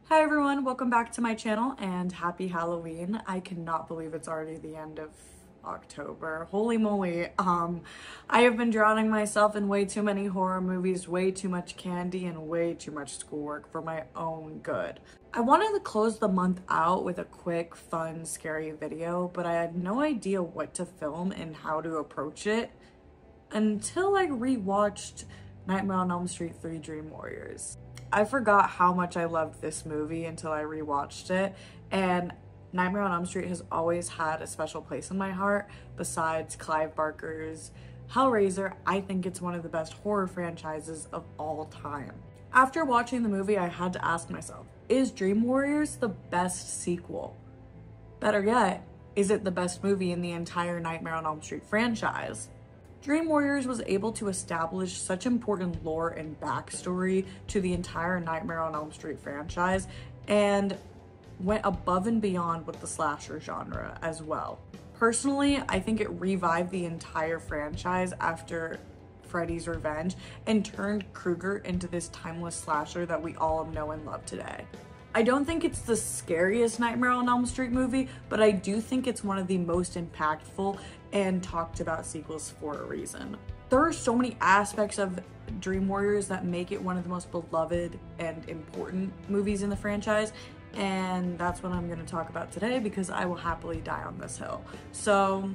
Hi everyone, welcome back to my channel and happy Halloween. I cannot believe it's already the end of October. Holy moly. I have been drowning myself in way too many horror movies, way too much candy, and way too much schoolwork for my own good. I wanted to close the month out with a quick, fun, scary video, but I had no idea what to film and how to approach it until I rewatched Nightmare on Elm Street 3: Dream Warriors. I forgot how much I loved this movie until I rewatched it, and Nightmare on Elm Street has always had a special place in my heart. Besides Clive Barker's Hellraiser, I think it's one of the best horror franchises of all time. After watching the movie, I had to ask myself, is Dream Warriors the best sequel? Better yet, is it the best movie in the entire Nightmare on Elm Street franchise? Dream Warriors was able to establish such important lore and backstory to the entire Nightmare on Elm Street franchise and went above and beyond with the slasher genre as well. Personally, I think it revived the entire franchise after Freddy's Revenge and turned Krueger into this timeless slasher that we all know and love today. I don't think it's the scariest Nightmare on Elm Street movie, but I do think it's one of the most impactful and talked about sequels for a reason. There are so many aspects of Dream Warriors that make it one of the most beloved and important movies in the franchise, and that's what I'm going to talk about today because I will happily die on this hill. So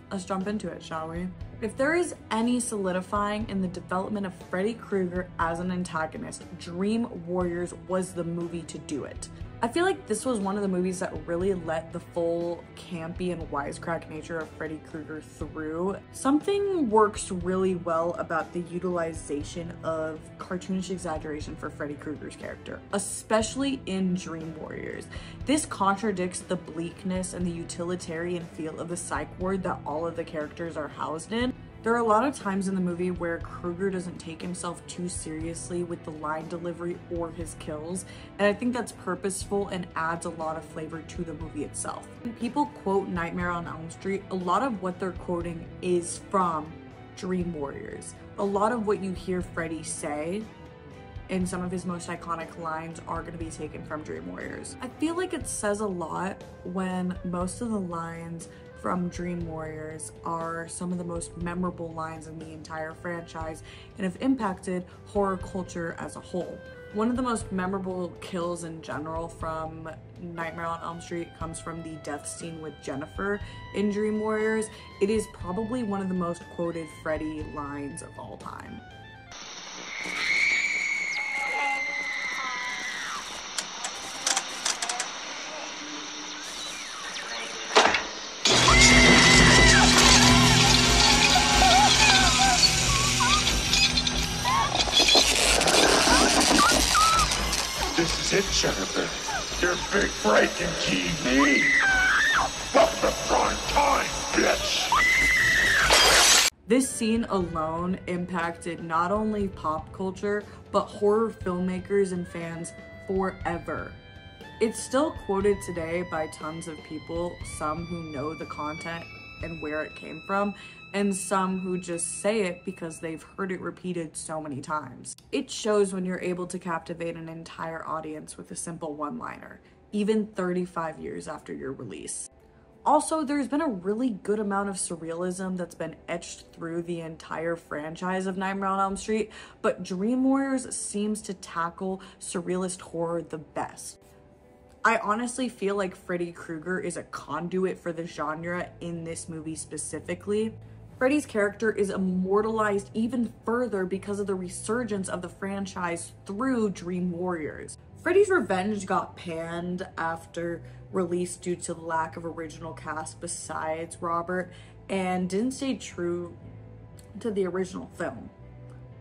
let's jump into it, shall we? If there is any solidifying in the development of Freddy Krueger as an antagonist, Dream Warriors was the movie to do it. I feel like this was one of the movies that really let the full campy and wisecrack nature of Freddy Krueger through. Something works really well about the utilization of cartoonish exaggeration for Freddy Krueger's character, especially in Dream Warriors. This contradicts the bleakness and the utilitarian feel of the psych ward that all of the characters are housed in. There are a lot of times in the movie where Krueger doesn't take himself too seriously with the line delivery or his kills, and I think that's purposeful and adds a lot of flavor to the movie itself. When people quote Nightmare on Elm Street, a lot of what they're quoting is from Dream Warriors. A lot of what you hear Freddy say and some of his most iconic lines are going to be taken from Dream Warriors. I feel like it says a lot when most of the lines from Dream Warriors are some of the most memorable lines in the entire franchise and have impacted horror culture as a whole. One of the most memorable kills in general from Nightmare on Elm Street comes from the death scene with Jennifer in Dream Warriors. It is probably one of the most quoted Freddy lines of all time. This is it, Jennifer. Your big breaking TV. Welcome to prime time, bitch. This scene alone impacted not only pop culture, but horror filmmakers and fans forever. It's still quoted today by tons of people, some who know the content and where it came from, and some who just say it because they've heard it repeated so many times. It shows when you're able to captivate an entire audience with a simple one-liner, even 35 years after your release. Also, there's been a really good amount of surrealism that's been etched through the entire franchise of Nightmare on Elm Street, but Dream Warriors seems to tackle surrealist horror the best. I honestly feel like Freddy Krueger is a conduit for the genre in this movie specifically. Freddy's character is immortalized even further because of the resurgence of the franchise through Dream Warriors. Freddy's Revenge got panned after release due to the lack of original cast besides Robert and didn't stay true to the original film,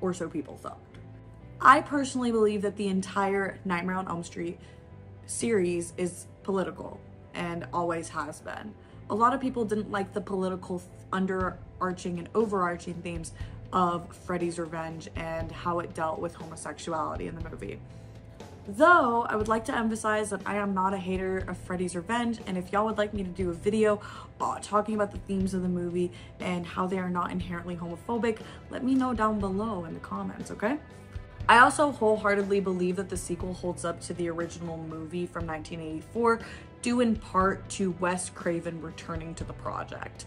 or so people thought. I personally believe that the entire Nightmare on Elm Street series is political and always has been. A lot of people didn't like the political underarching and overarching themes of Freddy's Revenge and how it dealt with homosexuality in the movie. Though, I would like to emphasize that I am not a hater of Freddy's Revenge, and if y'all would like me to do a video talking about the themes of the movie and how they are not inherently homophobic, let me know down below in the comments, okay? I also wholeheartedly believe that the sequel holds up to the original movie from 1984, due in part to Wes Craven returning to the project.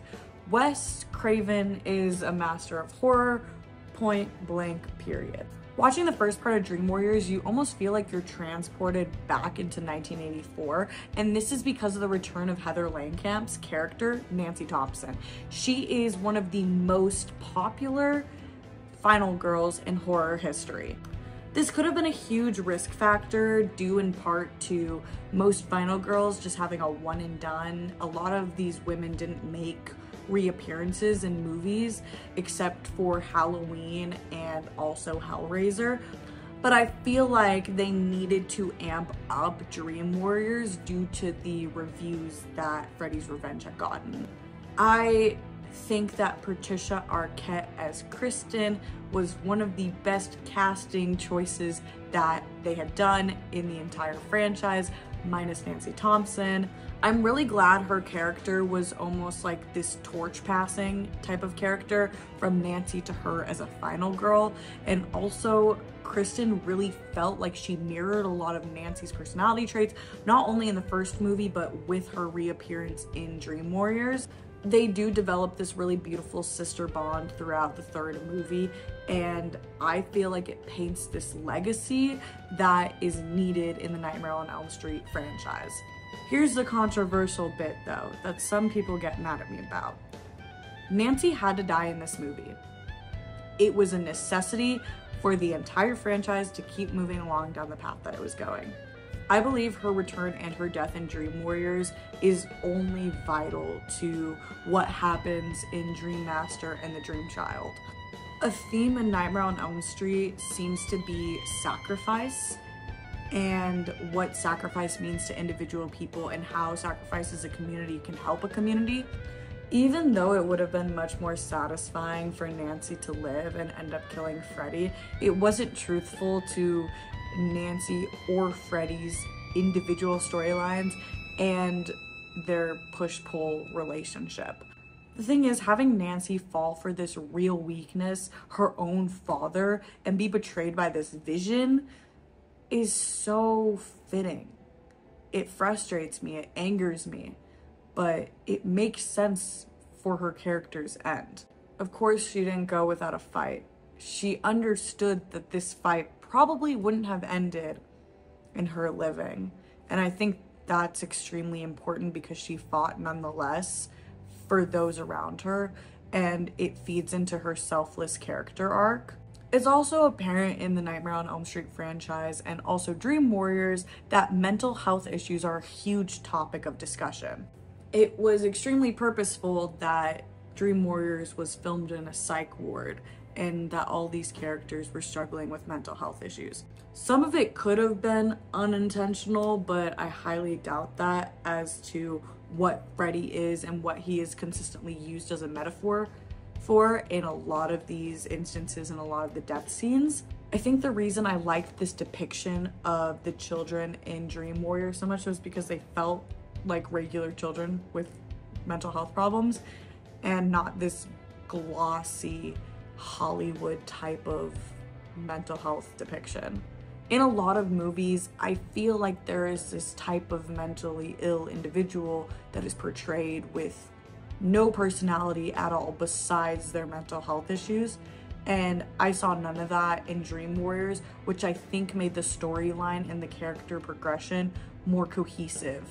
Wes Craven is a master of horror, point blank, period. Watching the first part of Dream Warriors, you almost feel like you're transported back into 1984, and this is because of the return of Heather Langkamp's character, Nancy Thompson. She is one of the most popular final girls in horror history. This could have been a huge risk factor due in part to most final girls just having a one and done. A lot of these women didn't make reappearances in movies except for Halloween and also Hellraiser. But I feel like they needed to amp up Dream Warriors due to the reviews that Freddy's Revenge had gotten. I think that Patricia Arquette as Kristen was one of the best casting choices that they had done in the entire franchise, minus Nancy Thompson. I'm really glad her character was almost like this torch passing type of character from Nancy to her as a final girl, and also Kristen really felt like she mirrored a lot of Nancy's personality traits, not only in the first movie but with her reappearance in Dream Warriors. They do develop this really beautiful sister bond throughout the third movie, and I feel like it paints this legacy that is needed in the Nightmare on Elm Street franchise. Here's the controversial bit though, that some people get mad at me about. Nancy had to die in this movie. It was a necessity for the entire franchise to keep moving along down the path that it was going. I believe her return and her death in Dream Warriors is only vital to what happens in Dream Master and the Dream Child. A theme in Nightmare on Elm Street seems to be sacrifice, and what sacrifice means to individual people and how sacrifice as a community can help a community. Even though it would have been much more satisfying for Nancy to live and end up killing Freddy, it wasn't truthful to Nancy or Freddy's individual storylines and their push-pull relationship. The thing is, having Nancy fall for this real weakness, her own father, and be betrayed by this vision is so fitting. It frustrates me, it angers me, but it makes sense for her character's end. Of course, she didn't go without a fight. She understood that this fight probably wouldn't have ended in her living, and I think that's extremely important because she fought nonetheless for those around her, and it feeds into her selfless character arc. It's also apparent in the Nightmare on Elm Street franchise and also Dream Warriors that mental health issues are a huge topic of discussion. It was extremely purposeful that Dream Warriors was filmed in a psych ward and that all these characters were struggling with mental health issues. Some of it could have been unintentional, but I highly doubt that as to what Freddy is and what he is consistently used as a metaphor for in a lot of these instances and a lot of the death scenes. I think the reason I liked this depiction of the children in Dream Warrior so much was because they felt like regular children with mental health problems and not this glossy Hollywood type of mental health depiction. In a lot of movies, I feel like there is this type of mentally ill individual that is portrayed with no personality at all besides their mental health issues, and I saw none of that in Dream Warriors, which I think made the storyline and the character progression more cohesive.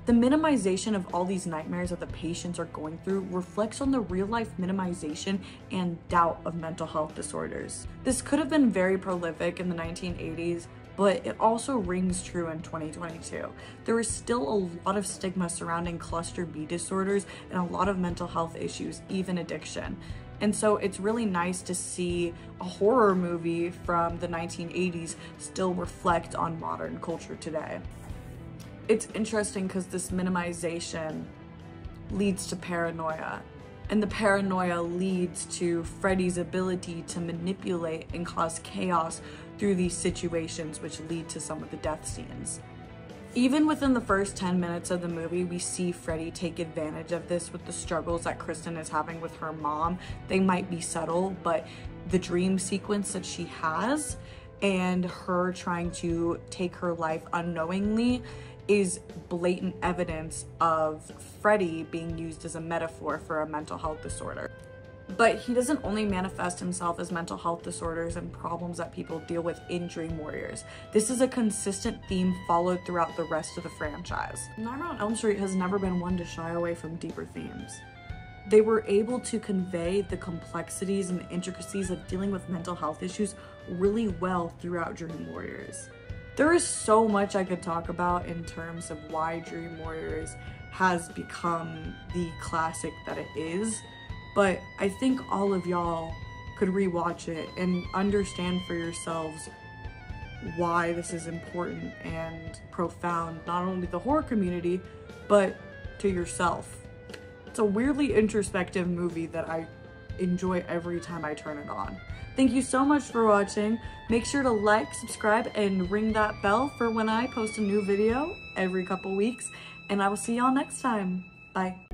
The minimization of all these nightmares that the patients are going through reflects on the real-life minimization and doubt of mental health disorders. This could have been very prolific in the 1980s, but it also rings true in 2022. There is still a lot of stigma surrounding cluster B disorders and a lot of mental health issues, even addiction. And so it's really nice to see a horror movie from the 1980s still reflect on modern culture today. It's interesting because this minimization leads to paranoia, and the paranoia leads to Freddy's ability to manipulate and cause chaos through these situations, which lead to some of the death scenes. Even within the first 10 minutes of the movie, we see Freddy take advantage of this with the struggles that Kristen is having with her mom. They might be subtle, but the dream sequence that she has and her trying to take her life unknowingly is blatant evidence of Freddy being used as a metaphor for a mental health disorder. But he doesn't only manifest himself as mental health disorders and problems that people deal with in Dream Warriors. This is a consistent theme followed throughout the rest of the franchise. Nightmare on Elm Street has never been one to shy away from deeper themes. They were able to convey the complexities and the intricacies of dealing with mental health issues really well throughout Dream Warriors. There is so much I could talk about in terms of why Dream Warriors has become the classic that it is. But I think all of y'all could rewatch it and understand for yourselves why this is important and profound, not only to the horror community, but to yourself. It's a weirdly introspective movie that I enjoy every time I turn it on. Thank you so much for watching. Make sure to like, subscribe, and ring that bell for when I post a new video every couple weeks. And I will see y'all next time. Bye.